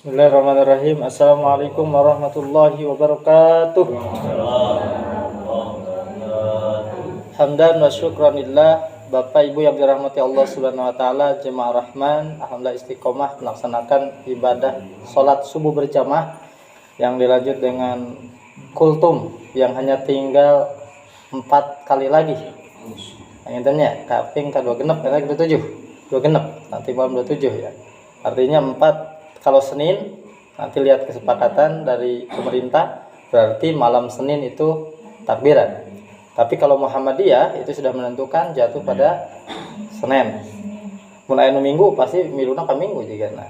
Bismillahirrahmanirrahim. Assalamualaikum warahmatullahi wabarakatuh. Hamdan wa syukranillah. Bapak Ibu yang dirahmati Allah Subhanahu wa taala, jemaah Rahman, alhamdulillah istiqomah melaksanakan ibadah salat subuh berjamaah yang dilanjut dengan kultum yang hanya tinggal 4 kali lagi. Yang intinya kaping ka-2 genep lagi 27. 2 genep nanti malam 27 ya. Artinya 4. Kalau Senin, nanti lihat kesepakatan dari pemerintah, berarti malam Senin itu takbiran. Tapi kalau Muhammadiyah itu sudah menentukan jatuh pada Senin. Mulai minggu pasti miluna ka minggu jigana.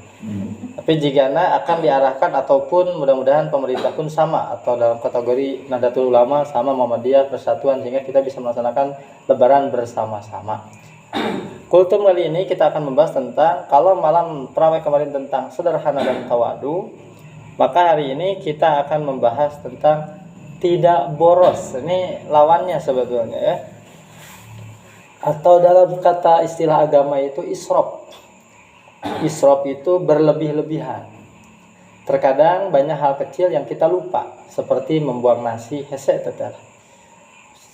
Tapi jigana akan diarahkan ataupun mudah-mudahan pemerintah pun sama atau dalam kategori Nahdlatul Ulama sama Muhammadiyah persatuan sehingga kita bisa melaksanakan lebaran bersama-sama. Kultum kali ini kita akan membahas tentang kalau malam tarawih kemarin tentang sederhana dan tawadu, maka hari ini kita akan membahas tentang tidak boros. Ini lawannya sebetulnya ya. Atau dalam kata istilah agama itu israf. Israf itu berlebih-lebihan. Terkadang banyak hal kecil yang kita lupa, seperti membuang nasi hese teteh.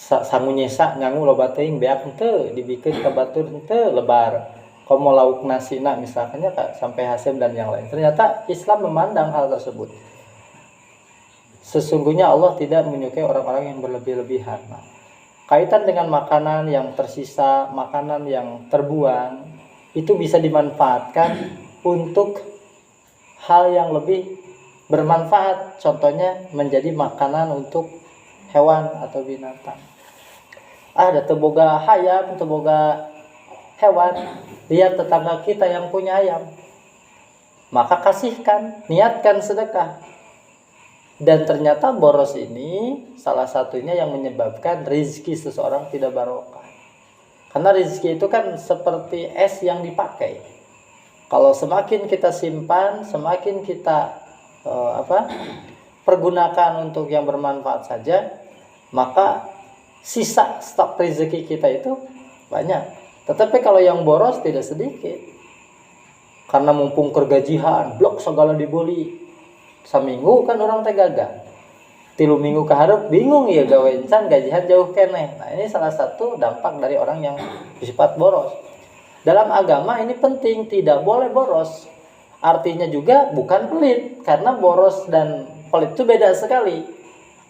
Sangu nyesak nyangu loba teuing beak henteu dibikeun ka batur henteu lebar. Komo lauk nasina misalkannya sampai hasim dan yang lain. Ternyata Islam memandang hal tersebut. Sesungguhnya Allah tidak menyukai orang-orang yang berlebih-lebihan. Nah, kaitan dengan makanan yang tersisa, makanan yang terbuang, itu bisa dimanfaatkan untuk hal yang lebih bermanfaat. Contohnya menjadi makanan untuk hewan atau binatang. Ada teboga hayam, teboga hewan, lihat tetangga kita yang punya ayam, maka kasihkan, niatkan sedekah. Dan ternyata boros ini salah satunya yang menyebabkan rezeki seseorang tidak barokah. Karena rezeki itu kan seperti es yang dipakai. Kalau semakin kita simpan, semakin kita pergunakan untuk yang bermanfaat saja, maka sisa stok rezeki kita itu banyak. Tetapi kalau yang boros tidak sedikit. Karena mumpung kergajihan, blok segala dibeli. Saminggu kan orang teh gagah. 3 minggu kehareup bingung ya gawe encan gajihan jauh keneh. Nah, ini salah satu dampak dari orang yang bersifat boros. Dalam agama ini penting, tidak boleh boros. Artinya juga bukan pelit, karena boros dan pelit itu beda sekali.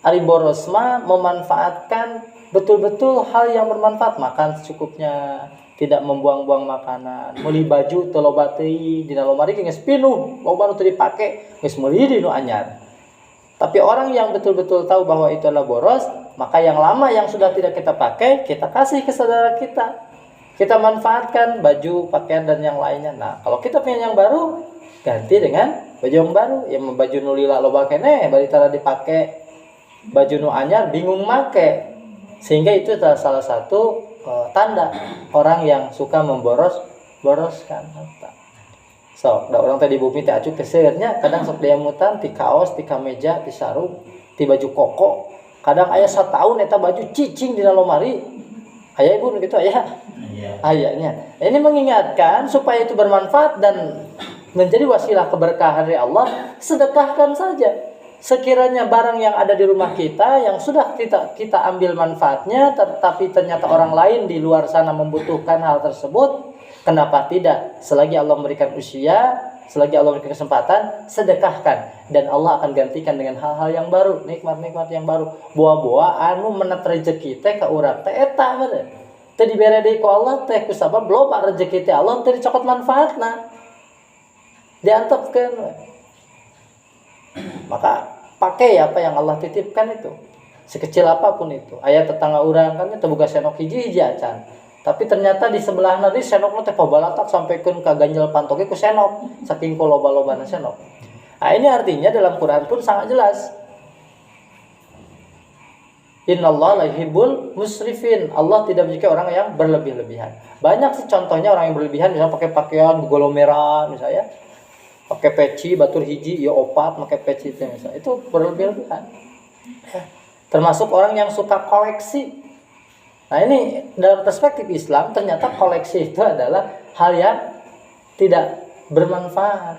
Ari boros mah memanfaatkan betul-betul hal yang bermanfaat, makan secukupnya, tidak membuang-buang makanan, meuli baju teu loba teuing, dina lomari geus pinuh, loba nu teu dipake, geus meuli di nu anyar. Tapi orang yang betul-betul tahu bahwa itu adalah boros, maka yang lama yang sudah tidak kita pakai, kita kasih ke saudara kita. Kita manfaatkan baju, pakaian dan yang lainnya. Nah, kalau kita punya yang baru, ganti dengan baju yang baru. Yang baju nu lila loba keneh, bari tara dipake. Baju nu anyar bingung make. Sehingga itu adalah salah satu tanda orang yang suka boroskan harta. So, da orang tadi bumi teh acuh teh seurnya, kadang sok diamutan ti kaos, ti kameja, ti sarung, ti baju koko. Kadang aya 1 tahun eta baju cicing dina lomari. Aya ibu gitu aya. Ayahnya. Ini mengingatkan supaya itu bermanfaat dan menjadi wasilah keberkahan dari Allah, sedekahkan saja. Sekiranya barang yang ada di rumah kita yang sudah kita ambil manfaatnya, tetapi ternyata orang lain di luar sana membutuhkan hal tersebut, kenapa tidak? Selagi Allah memberikan usia, selagi Allah memberikan kesempatan, sedekahkan, dan Allah akan gantikan dengan hal-hal yang baru, nikmat-nikmat yang baru. Buah-buah anu menet rezeki teh ka urang teh eta bener. Teu dibere deui ku Allah teh kusabab loba rezeki teh Allah teu dicokot manfaatna. Diantepkeun we. Maka pakai apa yang Allah titipkan itu, sekecil apapun itu. Aya tetangga urang kan teu boga senok hiji-hiji acan, tapi ternyata di sebelahna di senokna teh pabalatak sampaikeun ka ganjel pantoge ku senok, saking loba-lobana senok. Nah, ini artinya dalam Quran pun sangat jelas. Innallaha la yuhibbul musrifin. Allah tidak menyukai orang yang berlebih-lebihan. Banyak sih contohnya orang yang berlebihan, misalnya pakai pakaian golomera misalnya. Pakai peci batur hiji ya opat pakai peci itu misalnya, itu berlebihan. Termasuk orang yang suka koleksi. Nah, ini dalam perspektif Islam ternyata koleksi itu adalah hal yang tidak bermanfaat.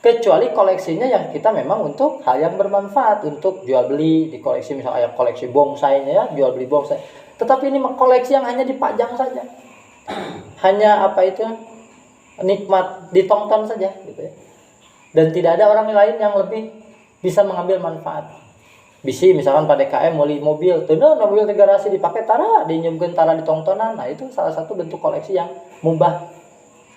kecuali koleksinya yang kita memang untuk hal yang bermanfaat, untuk jual beli, di koleksi misalnya koleksi bongsainya ya, jual beli bonsai. Tetapi ini koleksi yang hanya dipajang saja, hanya apa itu, nikmat ditonton saja gitu ya, dan tidak ada orang lain yang lebih bisa mengambil manfaat. Bisi misalkan pada KM mau mobil, tuh mobil garasi dipakai tara, dinyemkeun tara ditontonan, nah itu salah satu bentuk koleksi yang mubah.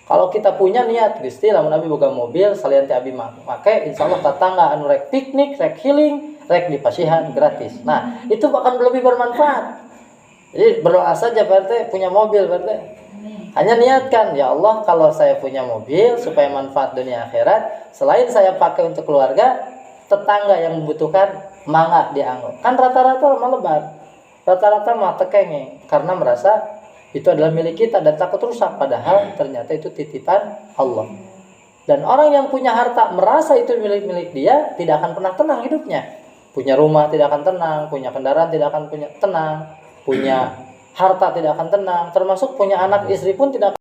Kalau kita punya niat Gusti lamun abi boga mobil salian teh abi make insyaallah tetangga anu rek piknik, rek healing, rek dipasihan gratis. Nah, itu akan lebih bermanfaat. Jadi berdoa saja Pak RT punya mobil Pak RT. Hanya niatkan, ya Allah kalau saya punya mobil supaya manfaat dunia akhirat, selain saya pakai untuk keluarga, tetangga yang membutuhkan mangga dianggo. Kan rata-rata malebar. Rata-rata mah tekenge karena merasa itu adalah milik kita dan takut rusak, padahal ternyata itu titipan Allah. Dan orang yang punya harta merasa itu milik-milik dia, tidak akan pernah tenang hidupnya. Punya rumah tidak akan tenang, punya kendaraan tidak akan punya tenang, punya harta tidak akan tenang, termasuk punya anak istri pun tidak